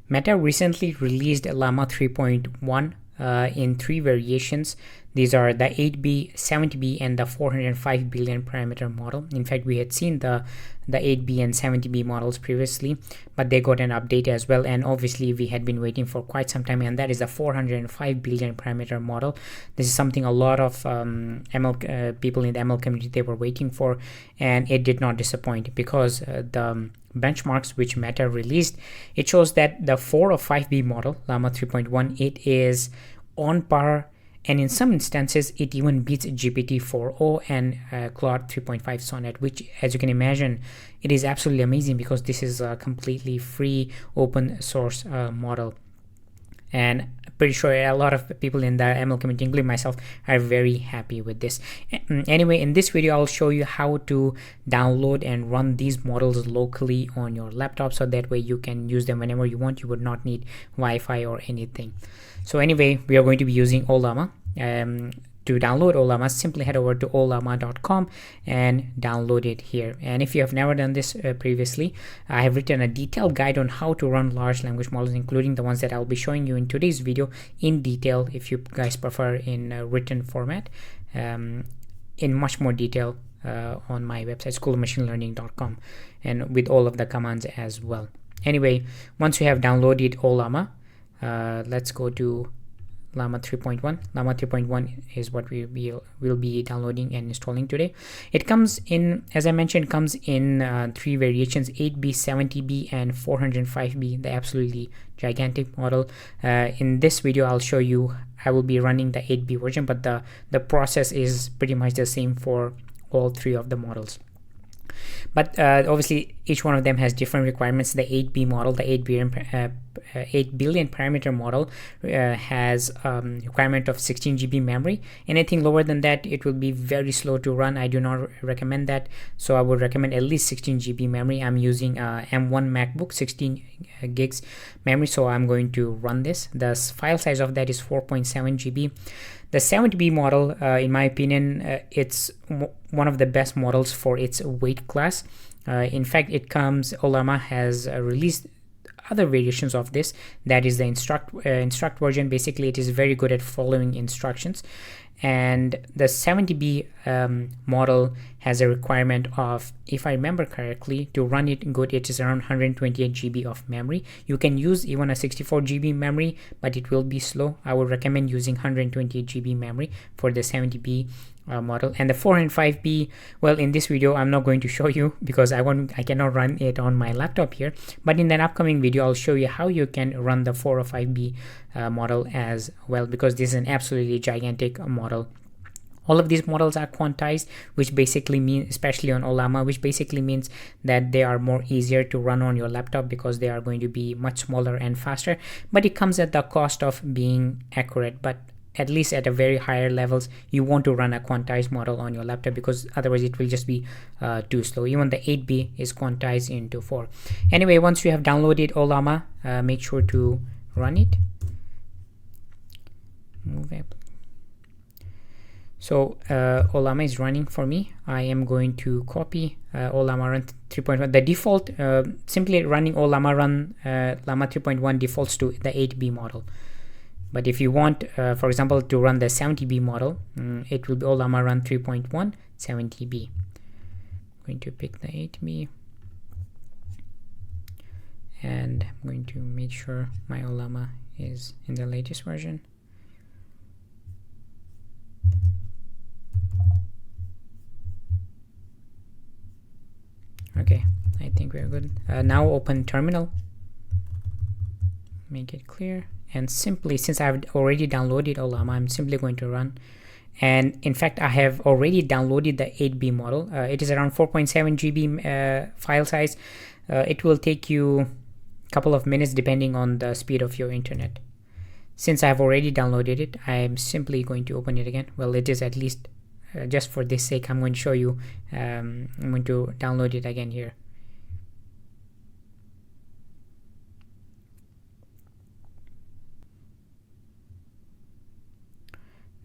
Meta recently released Llama 3.1 in 3 variations. These are the 8B, 70B, and the 405 billion parameter model. In fact, we had seen the 8B and 70B models previously, but they got an update as well. And obviously, we had been waiting for quite some time, and that is the 405 billion parameter model. This is something a lot of ML people in the ML community, they were waiting for, and it did not disappoint, because the benchmarks which Meta released, it shows that the 405B model, Llama 3.1, it is on par, and in some instances it even beats GPT-4o and Claude 3.5 Sonnet, which, as you can imagine, it is absolutely amazing, because this is a completely free open source model. And pretty sure a lot of people in the ML community, including myself, are very happy with this. Anyway, in this video, I'll show you how to download and run these models locally on your laptop, so that way you can use them whenever you want. You would not need Wi-Fi or anything. So anyway, we are going to be using Ollama. To download Ollama, simply head over to ollama.com and download it here. And if you have never done this previously, I have written a detailed guide on how to run large language models, including the ones that I'll be showing you in today's video in detail, if you guys prefer in written format, in much more detail on my website, schoolofmachinelearning.com, and with all of the commands as well. Anyway, once you have downloaded Ollama, let's go to Llama 3.1. Llama 3.1 is what we will be downloading and installing today. It comes in, as I mentioned, comes in 3 variations: 8B, 70B, and 405B, the absolutely gigantic model. In this video, I'll show you, I will be running the 8B version, but the process is pretty much the same for all 3 of the models. But obviously, each one of them has different requirements. The 8B model, the 8 billion parameter model, has requirement of 16 GB memory. Anything lower than that, it will be very slow to run. I do not recommend that. So I would recommend at least 16 GB memory. I'm using M1 MacBook, 16 gigs memory. So I'm going to run this. The file size of that is 4.7 GB. The 70B model, in my opinion, it's one of the best models for its weight class. In fact, Ollama has released other variations of this. That is the instruct version. Basically, it is very good at following instructions. And the 70B model has a requirement of, if I remember correctly, to run it good, it is around 128 GB of memory. You can use even a 64 GB memory, but it will be slow. I would recommend using 128 GB memory for the 70B model. And the 405B, well, in this video I'm not going to show you, because I cannot run it on my laptop here, but in an upcoming video I'll show you how you can run the 405B model as well, because this is an absolutely gigantic model. All of these models are quantized, which basically means, especially on Ollama, which basically means that they are more easier to run on your laptop, because they are going to be much smaller and faster. But it comes at the cost of being accurate. But at least at a very higher levels, you want to run a quantized model on your laptop, because otherwise it will just be too slow. Even the 8B is quantized into 4. Anyway, once you have downloaded Ollama, make sure to run it. Move up. So Ollama is running for me. I am going to copy Ollama run 3.1. The default, simply running Ollama run Llama 3.1 defaults to the 8B model. But if you want, for example, to run the 70B model, it will be Ollama run 3.1 70B. I'm going to pick the 8B. And I'm going to make sure my Ollama is in the latest version. Okay, I think we're good. Now open terminal, make it clear, and simply, since I've already downloaded Ollama, I'm simply going to run. And in fact, I have already downloaded the 8B model. It is around 4.7 GB file size. It will take you a couple of minutes depending on the speed of your internet. Since I've already downloaded it, I'm simply going to open it again. Well, it is at least, just for this sake, I'm going to show you. I'm going to download it again here.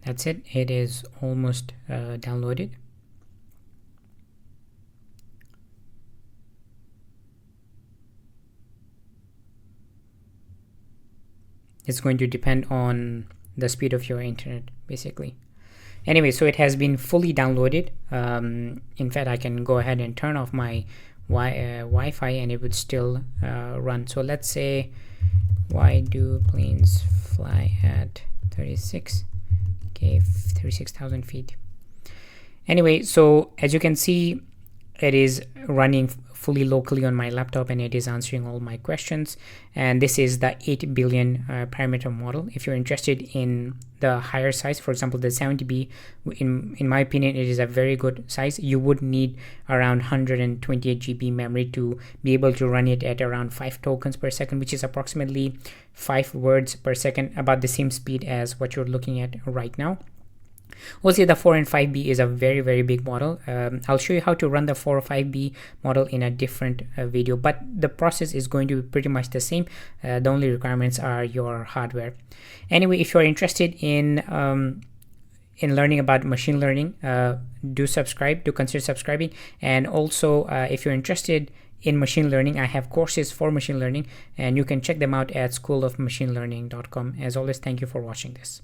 That's it. It is almost downloaded. It's going to depend on the speed of your internet, basically. Anyway, so it has been fully downloaded. In fact, I can go ahead and turn off my Wi-Fi and it would still run. So let's say, why do planes fly at 36,000 feet? Anyway, so as you can see, it is running fully locally on my laptop and it is answering all my questions. And this is the 8 billion parameter model. If you're interested in the higher size, for example, the 70B, in my opinion, it is a very good size. You would need around 128 GB memory to be able to run it at around 5 tokens per second, which is approximately 5 words per second, about the same speed as what you're looking at right now. Also, the 4 and 5B is a very big model. I'll show you how to run the 4 or 5B model in a different video, but the process is going to be pretty much the same. The only requirements are your hardware. Anyway, if you're interested in learning about machine learning, do consider subscribing. And also, if you're interested in machine learning, I have courses for machine learning and you can check them out at schoolofmachinelearning.com. As always, thank you for watching this.